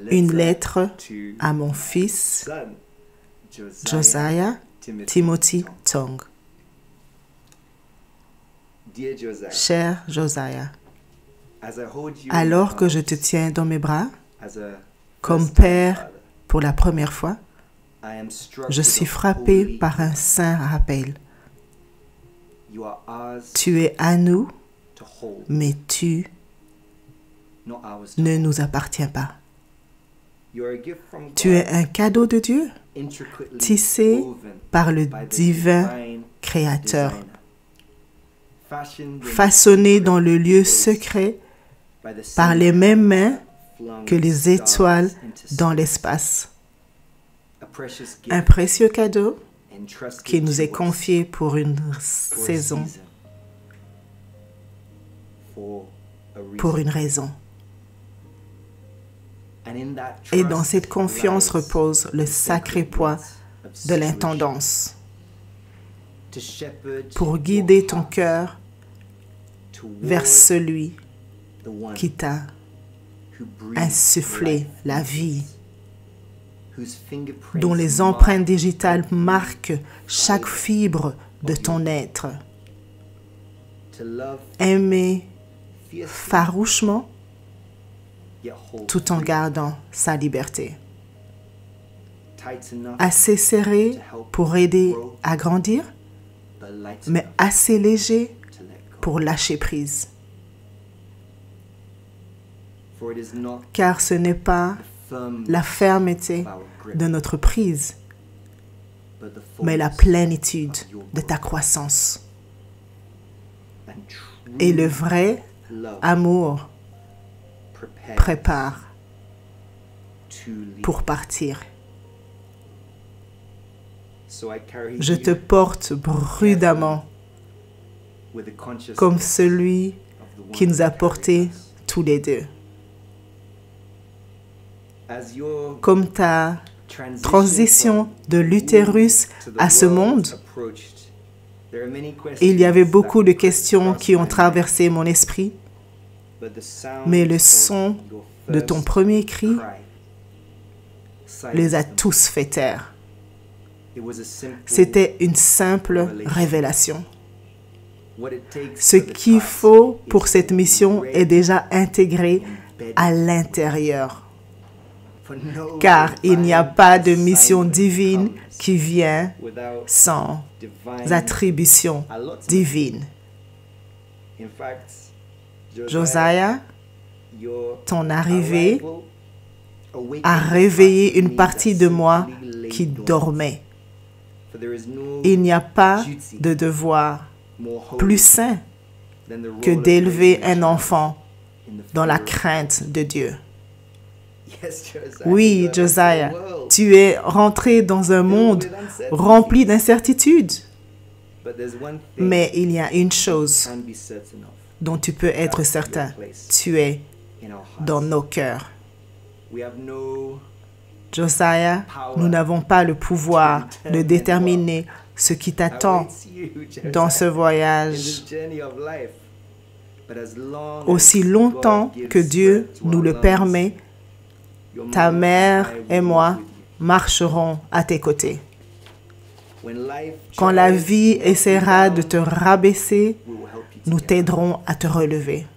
une lettre à mon fils Josiah Timothy Tong. Cher Josiah, alors que je te tiens dans mes bras, comme père pour la première fois, je suis frappé par un saint rappel. Tu es à nous, mais tu ne nous appartiens pas. Tu es un cadeau de Dieu, tissé par le divin Créateur, façonné dans le lieu secret par les mêmes mains que les étoiles dans l'espace. Un précieux cadeau qui nous est confié pour une saison, pour une raison. Et dans cette confiance repose le sacré poids de l'intendance pour guider ton cœur vers celui qui t'a insufflé la vie, dont les empreintes digitales marquent chaque fibre de ton être. Aimer farouchement tout en gardant sa liberté. Assez serré pour aider à grandir, mais assez léger pour lâcher prise. Car ce n'est pas la fermeté de notre prise, mais la plénitude de ta croissance. Et le vrai amour prépare pour partir. Je te porte prudemment comme celui qui nous a portés tous les deux. Comme ta transition de l'utérus à ce monde, il y avait beaucoup de questions qui ont traversé mon esprit, mais le son de ton premier cri les a tous fait taire. C'était une simple révélation. Ce qu'il faut pour cette mission est déjà intégré à l'intérieur. Car il n'y a pas de mission divine qui vient sans attribution divine. Josiah, ton arrivée a réveillé une partie de moi qui dormait. Il n'y a pas de devoir plus sain que d'élever un enfant dans la crainte de Dieu. Oui, Josiah, tu es rentré dans un monde rempli d'incertitudes. Mais il y a une chose dont tu peux être certain. Tu es dans nos cœurs. Josiah, nous n'avons pas le pouvoir de déterminer ce qui t'attend dans ce voyage. Aussi longtemps que Dieu nous le permet, ta mère et moi marcherons à tes côtés. Quand la vie essaiera de te rabaisser, nous t'aiderons à te relever.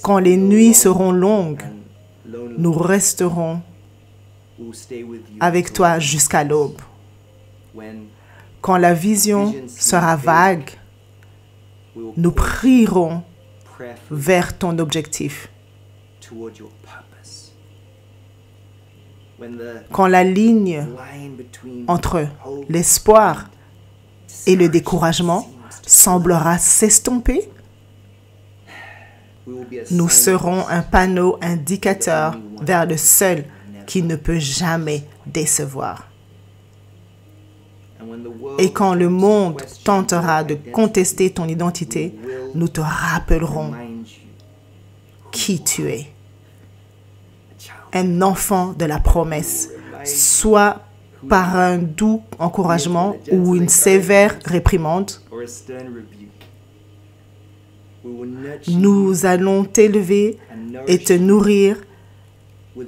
Quand les nuits seront longues, nous resterons avec toi jusqu'à l'aube. Quand la vision sera vague, nous prierons vers ton objectif. Quand la ligne entre l'espoir et le découragement semblera s'estomper, nous serons un panneau indicateur vers le seul qui ne peut jamais décevoir. Et quand le monde tentera de contester ton identité, nous te rappellerons qui tu es. Un enfant de la promesse, soit par un doux encouragement ou une sévère réprimande. Nous allons t'élever et te nourrir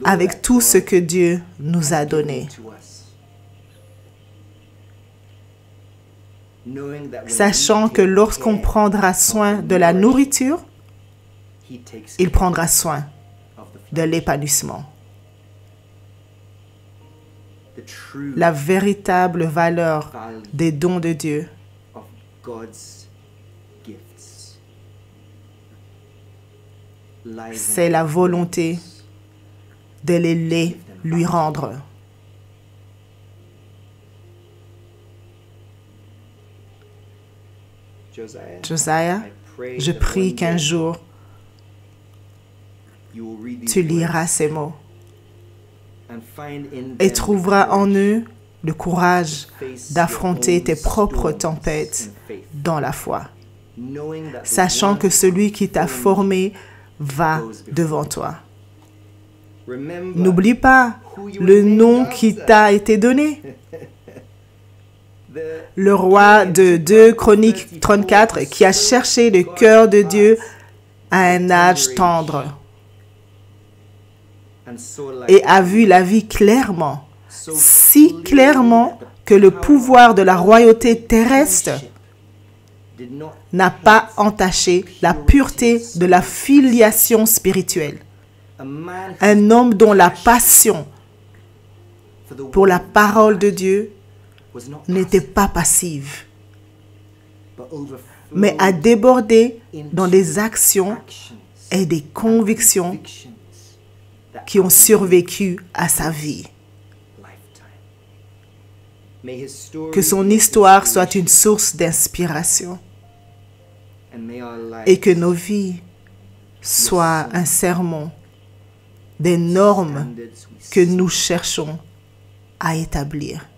avec tout ce que Dieu nous a donné. Sachant que lorsqu'on prendra soin de la nourriture, il prendra soin de l'épanouissement. La véritable valeur des dons de Dieu c'est la volonté de les lui rendre. Josiah, je prie qu'un jour, tu liras ces mots et trouveras en eux le courage d'affronter tes propres tempêtes dans la foi, sachant que celui qui t'a formé va devant toi. N'oublie pas le nom qui t'a été donné. Le roi de 2 Chroniques 34 qui a cherché le cœur de Dieu à un âge tendre et a vu la vie clairement, si clairement que le pouvoir de la royauté terrestre n'a pas entaché la pureté de la filiation spirituelle. Un homme dont la passion pour la parole de Dieu n'était pas passive, mais a débordé dans des actions et des convictions qui ont survécu à sa vie. Que son histoire soit une source d'inspiration et que nos vies soient un sermon des normes que nous cherchons à établir.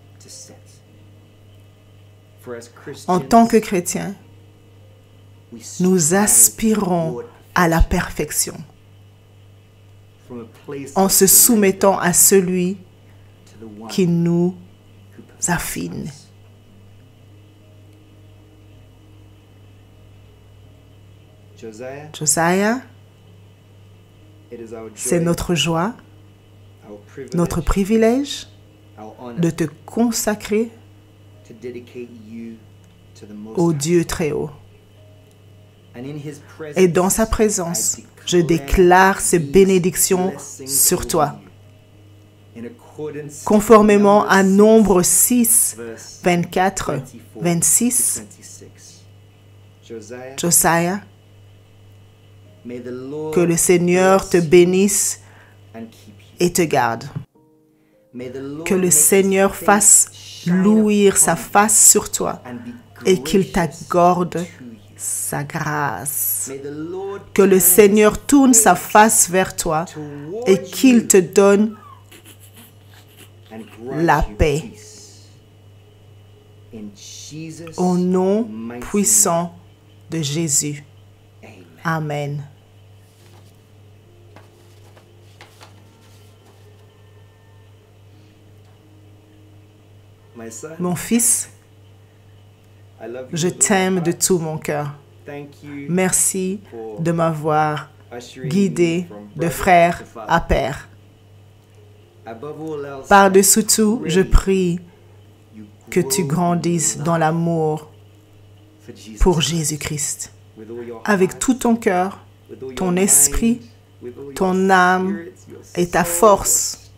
En tant que chrétiens, nous aspirons à la perfection en se soumettant à celui qui nous affine. Josiah, c'est notre joie, notre privilège de te consacrer au Dieu très haut. Et dans sa présence, je déclare ces bénédictions sur toi. Conformément à Nombre 6, 24, 26, Josiah, que le Seigneur te bénisse et te garde. Que le Seigneur fasse louir sa face sur toi et qu'il t'accorde sa grâce. Que le Seigneur tourne sa face vers toi et qu'il te donne la paix. Au nom puissant de Jésus. Amen. Mon fils, je t'aime de tout mon cœur. Merci de m'avoir guidé de frère à père. Par-dessus tout, je prie que tu grandisses dans l'amour pour Jésus-Christ. Avec tout ton cœur, ton esprit, ton âme et ta force.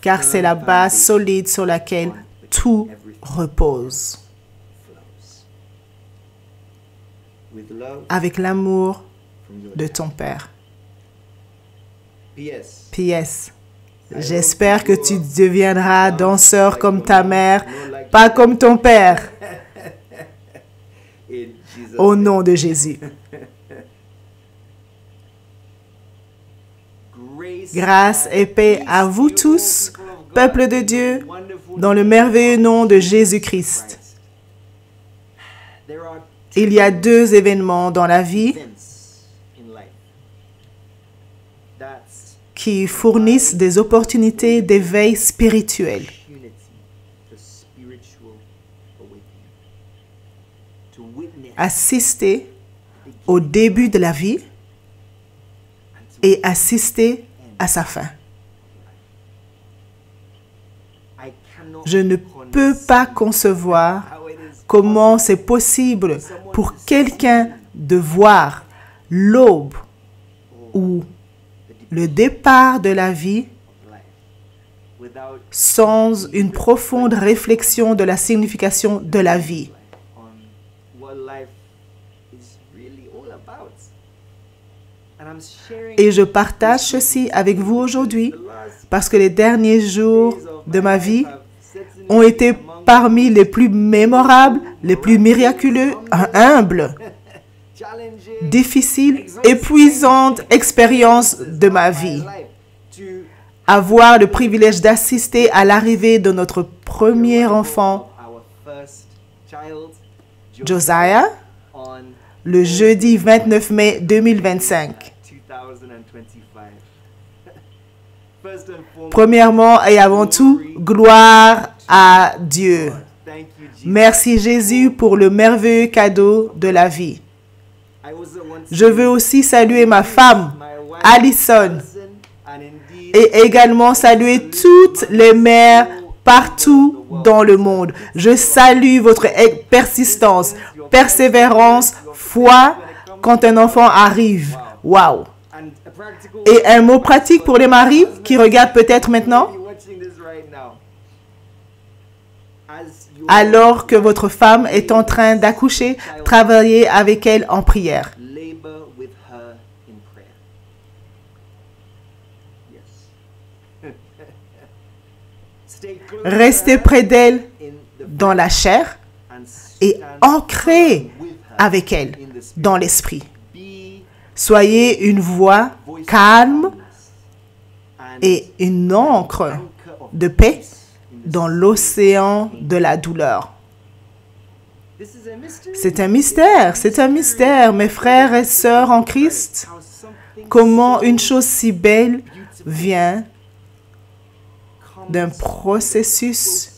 Car c'est la base solide sur laquelle tout repose. Avec l'amour de ton Père. P.S. J'espère que tu deviendras danseur comme ta mère, pas comme ton père. Au nom de Jésus. Grâce et paix à vous tous, peuple de Dieu, dans le merveilleux nom de Jésus-Christ. Il y a 2 événements dans la vie qui fournissent des opportunités d'éveil spirituel. Assister au début de la vie et assister à sa fin. Je ne peux pas concevoir comment c'est possible pour quelqu'un de voir l'aube ou le départ de la vie sans une profonde réflexion de la signification de la vie. Et je partage ceci avec vous aujourd'hui parce que les derniers jours de ma vie ont été parmi les plus mémorables, les plus miraculeux, humbles, difficiles, épuisantes expériences de ma vie. Avoir le privilège d'assister à l'arrivée de notre premier enfant, Josiah, le jeudi 29 mai 2025. Premièrement et avant tout, gloire à Dieu. Merci Jésus pour le merveilleux cadeau de la vie. Je veux aussi saluer ma femme, Alison, et également saluer toutes les mères partout dans le monde. Je salue votre persistance, persévérance, foi quand un enfant arrive. Wow! Et un mot pratique pour les maris qui regardent peut-être maintenant. Alors que votre femme est en train d'accoucher, travaillez avec elle en prière. Restez près d'elle dans la chair et ancrez avec elle dans l'esprit. Soyez une voix calme et une ancre de paix dans l'océan de la douleur. C'est un mystère, mes frères et sœurs en Christ. Comment une chose si belle vient d'un processus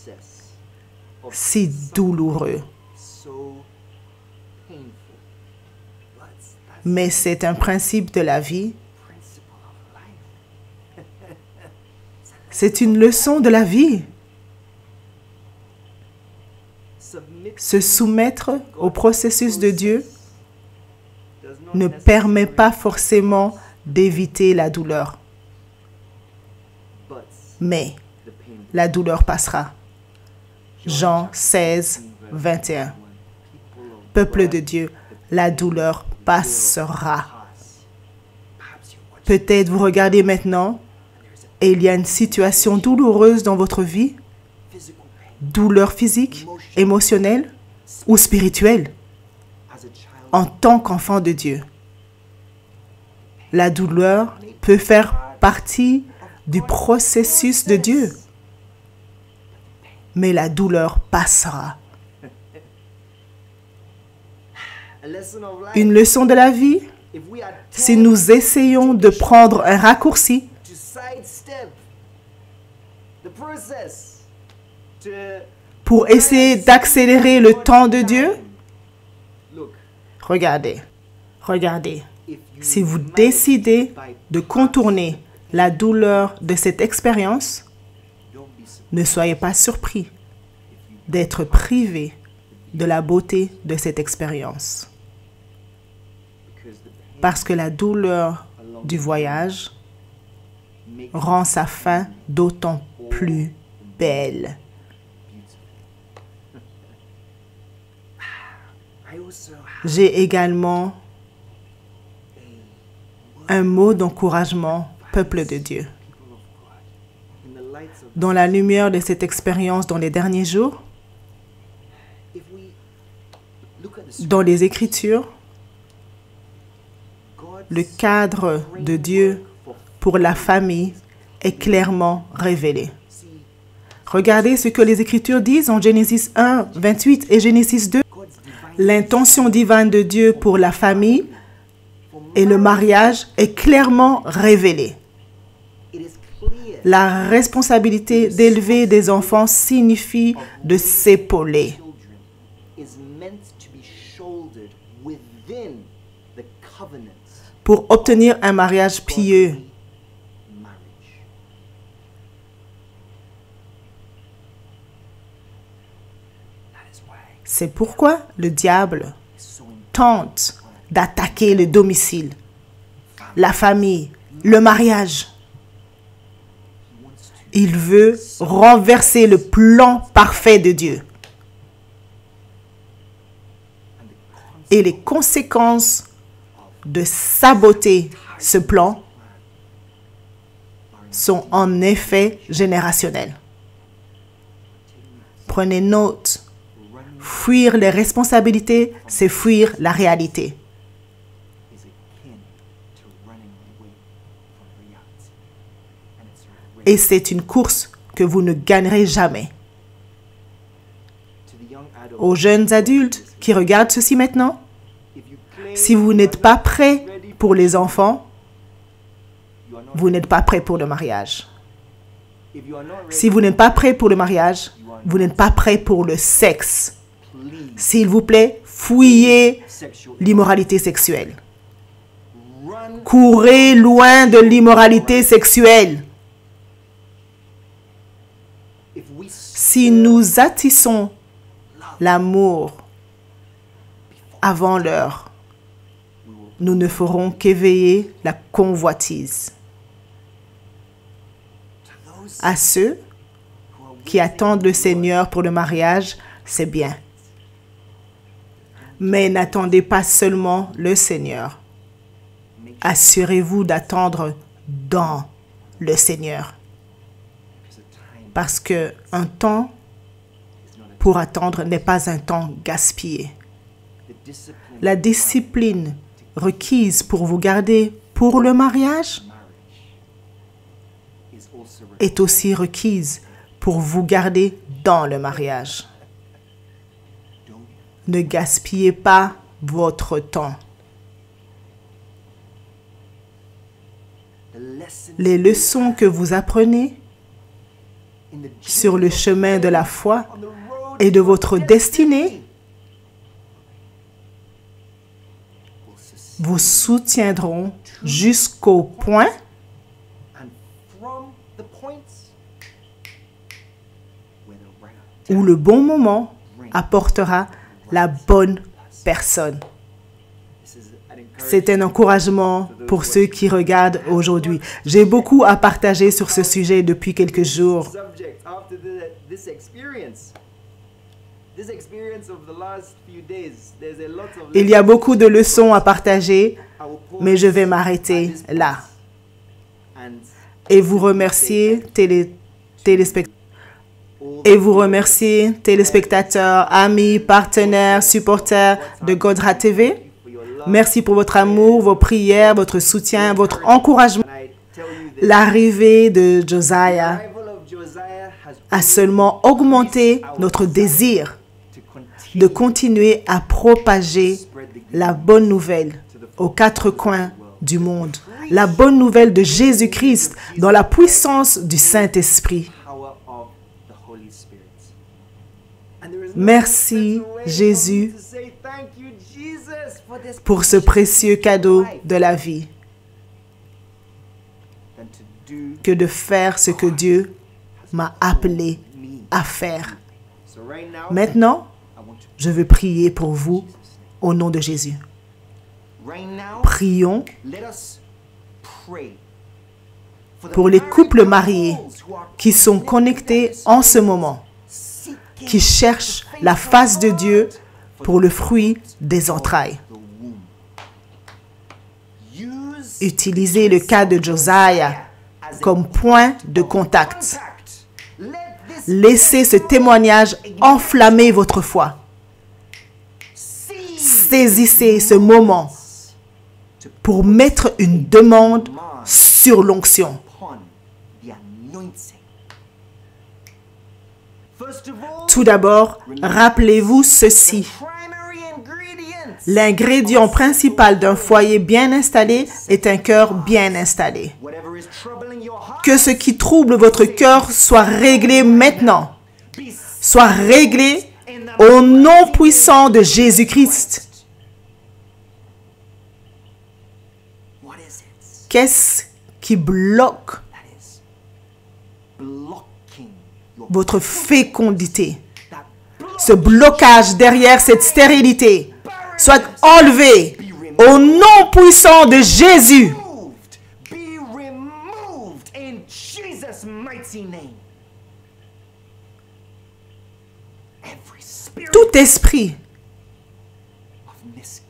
si douloureux. Mais c'est un principe de la vie. C'est une leçon de la vie. Se soumettre au processus de Dieu ne permet pas forcément d'éviter la douleur. Mais la douleur passera. Jean 16, 21. Peuple de Dieu, la douleur passera. Peut-être vous regardez maintenant et il y a une situation douloureuse dans votre vie, douleur physique, émotionnelle ou spirituelle, en tant qu'enfant de Dieu. La douleur peut faire partie du processus de Dieu, mais la douleur passera. Une leçon de la vie, si nous essayons de prendre un raccourci pour essayer d'accélérer le temps de Dieu, regardez. Si vous décidez de contourner la douleur de cette expérience, ne soyez pas surpris d'être privé de la beauté de cette expérience. Parce que la douleur du voyage rend sa fin d'autant plus belle. J'ai également un mot d'encouragement, peuple de Dieu. Dans la lumière de cette expérience dans les derniers jours, dans les Écritures, le cadre de Dieu pour la famille est clairement révélé. Regardez ce que les Écritures disent en Genèse 1, 28 et Genèse 2. L'intention divine de Dieu pour la famille et le mariage est clairement révélée. La responsabilité d'élever des enfants signifie de s'épauler. pour obtenir un mariage pieux. C'est pourquoi le diable tente d'attaquer le domicile, la famille, le mariage. Il veut renverser le plan parfait de Dieu. Et les conséquences de saboter ce plan sont en effet générationnelles. Prenez note. Fuir les responsabilités, c'est fuir la réalité. Et c'est une course que vous ne gagnerez jamais. Aux jeunes adultes qui regardent ceci maintenant, si vous n'êtes pas prêts pour les enfants, vous n'êtes pas prêts pour le mariage. Si vous n'êtes pas prêts pour le mariage, vous n'êtes pas prêts pour le sexe. S'il vous plaît, fuyez l'immoralité sexuelle. Courez loin de l'immoralité sexuelle. Si nous attissons l'amour avant l'heure, nous ne ferons qu'éveiller la convoitise. À ceux qui attendent le Seigneur pour le mariage, c'est bien. Mais n'attendez pas seulement le Seigneur. Assurez-vous d'attendre dans le Seigneur. Parce qu'un temps pour attendre n'est pas un temps gaspillé. La discipline requise pour vous garder pour le mariage est aussi requise pour vous garder dans le mariage. Ne gaspillez pas votre temps. Les leçons que vous apprenez sur le chemin de la foi et de votre destinée vous soutiendront jusqu'au point où le bon moment apportera la bonne personne. C'est un encouragement pour ceux qui regardent aujourd'hui. J'ai beaucoup à partager sur ce sujet depuis quelques jours. Il y a beaucoup de leçons à partager, mais je vais m'arrêter là. Et vous remercier, téléspectateurs, amis, partenaires, supporters de Godra TV. Merci pour votre amour, vos prières, votre soutien, votre encouragement. L'arrivée de Josiah a seulement augmenté notre désir de continuer à propager la bonne nouvelle aux quatre coins du monde. La bonne nouvelle de Jésus-Christ dans la puissance du Saint-Esprit. Merci Jésus pour ce précieux cadeau de la vie, que de faire ce que Dieu m'a appelé à faire. Maintenant, je veux prier pour vous au nom de Jésus. Prions pour les couples mariés qui sont connectés en ce moment, qui cherchent la face de Dieu pour le fruit des entrailles. Utilisez le cas de Josiah comme point de contact. Laissez ce témoignage enflammer votre foi. Saisissez ce moment pour mettre une demande sur l'onction. Tout d'abord, rappelez-vous ceci. L'ingrédient principal d'un foyer bien installé est un cœur bien installé. Que ce qui trouble votre cœur soit réglé maintenant. Soit réglé au nom puissant de Jésus-Christ. Qu'est-ce qui bloque votre fécondité? Ce blocage derrière cette stérilité soit enlevé au nom puissant de Jésus. Tout esprit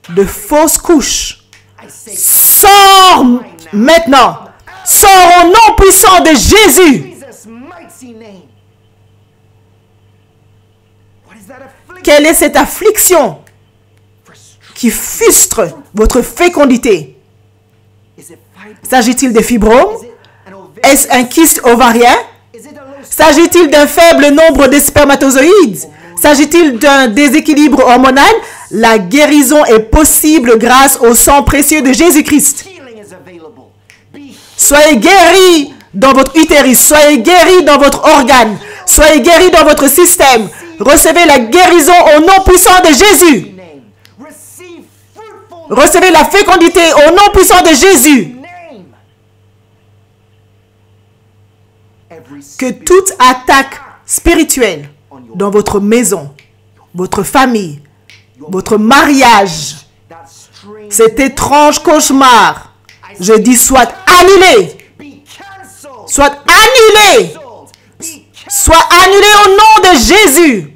de fausse couche sort maintenant. Sort au nom puissant de Jésus. Quelle est cette affliction qui frustre votre fécondité? S'agit-il de fibromes? Est-ce un kyste ovarien? S'agit-il d'un faible nombre de spermatozoïdes? S'agit-il d'un déséquilibre hormonal? La guérison est possible grâce au sang précieux de Jésus-Christ. Soyez guéris dans votre utérus, soyez guéris dans votre organe, soyez guéris dans votre système. Recevez la guérison au nom puissant de Jésus. Recevez la fécondité au nom puissant de Jésus. Que toute attaque spirituelle dans votre maison, votre famille, votre mariage, cet étrange cauchemar, je dis soit annulé. Soit annulé. Soit annulé au nom de Jésus.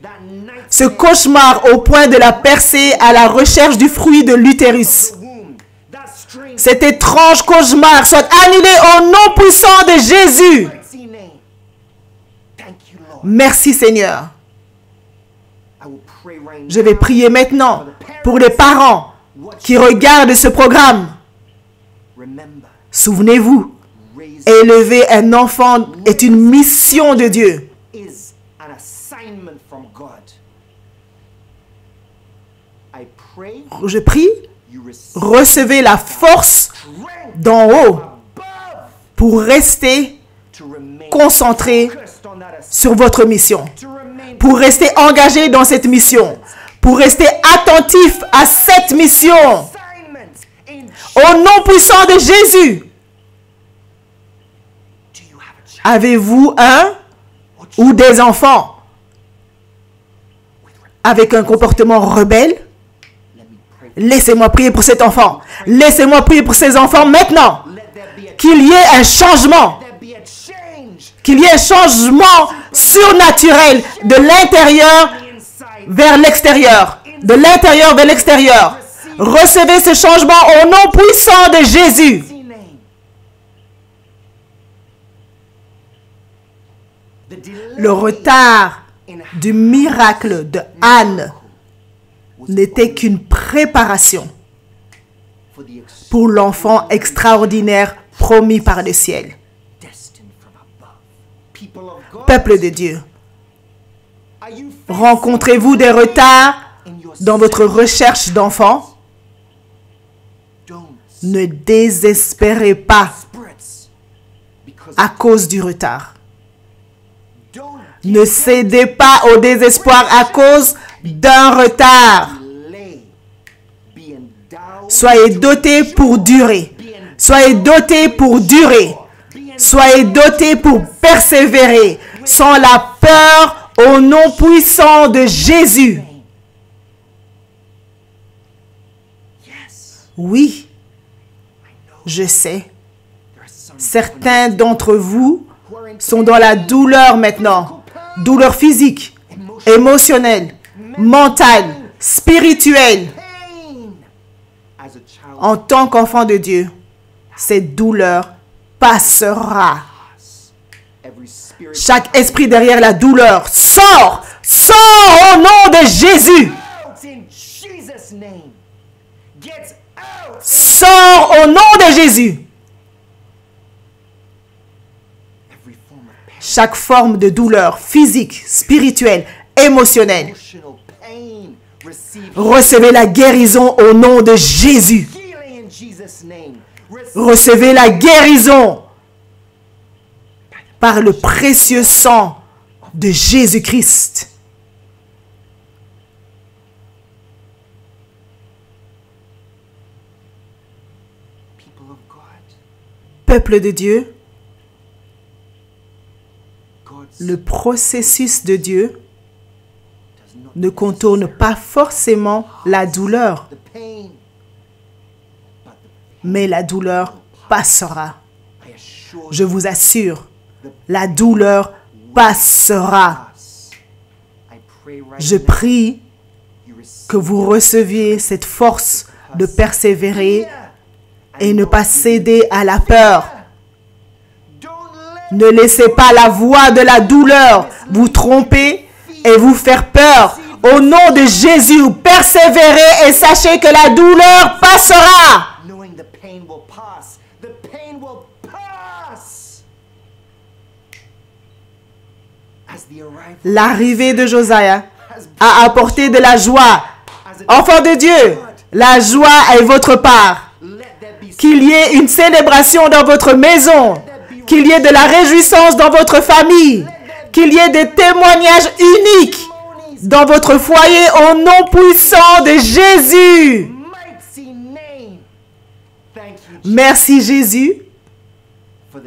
Ce cauchemar au point de la percer à la recherche du fruit de l'utérus. Cet étrange cauchemar soit annulé au nom puissant de Jésus. Merci Seigneur. Je vais prier maintenant pour les parents qui regardent ce programme. Souvenez-vous, élever un enfant est une mission de Dieu. Je prie, recevez la force d'en haut pour rester concentré sur votre mission, pour rester engagé dans cette mission, pour rester attentif à cette mission. Au nom puissant de Jésus, avez-vous un ou des enfants avec un comportement rebelle? Laissez-moi prier pour cet enfant. Laissez-moi prier pour ces enfants maintenant. Qu'il y ait un changement. Qu'il y ait un changement surnaturel de l'intérieur vers l'extérieur. De l'intérieur vers l'extérieur. Recevez ce changement au nom puissant de Jésus. Le retard du miracle de Anne n'était qu'une préparation pour l'enfant extraordinaire promis par le ciel. Peuple de Dieu, rencontrez-vous des retards dans votre recherche d'enfants? Ne désespérez pas à cause du retard. Ne cédez pas au désespoir à cause d'un retard. Soyez dotés pour durer. Soyez dotés pour durer. Soyez dotés pour persévérer sans la peur au nom puissant de Jésus. Oui, je sais. Certains d'entre vous sont dans la douleur maintenant. Douleur physique, émotionnelle, mentale, spirituelle. En tant qu'enfant de Dieu, cette douleur passera. Chaque esprit derrière la douleur sort, sort au nom de Jésus. Sors au nom de Jésus. Chaque forme de douleur physique, spirituelle, émotionnelle. Recevez la guérison au nom de Jésus. Recevez la guérison par le précieux sang de Jésus-Christ. Peuple de Dieu, le processus de Dieu ne contourne pas forcément la douleur, mais la douleur passera. Je vous assure, la douleur passera. Je prie que vous receviez cette force de persévérer et ne pas céder à la peur. Ne laissez pas la voix de la douleur vous tromper et vous faire peur. Au nom de Jésus, persévérez et sachez que la douleur passera. L'arrivée de Josiah a apporté de la joie. Enfants de Dieu, la joie est votre part. Qu'il y ait une célébration dans votre maison, qu'il y ait de la réjouissance dans votre famille, qu'il y ait des témoignages uniques dans votre foyer au nom puissant de Jésus. Merci Jésus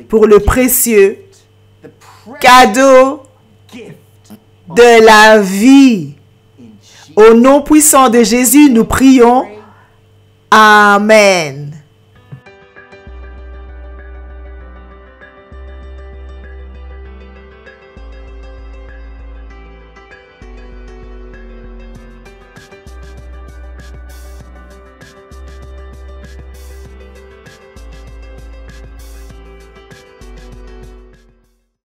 pour le précieux cadeau de la vie. Au nom puissant de Jésus, nous prions. Amen.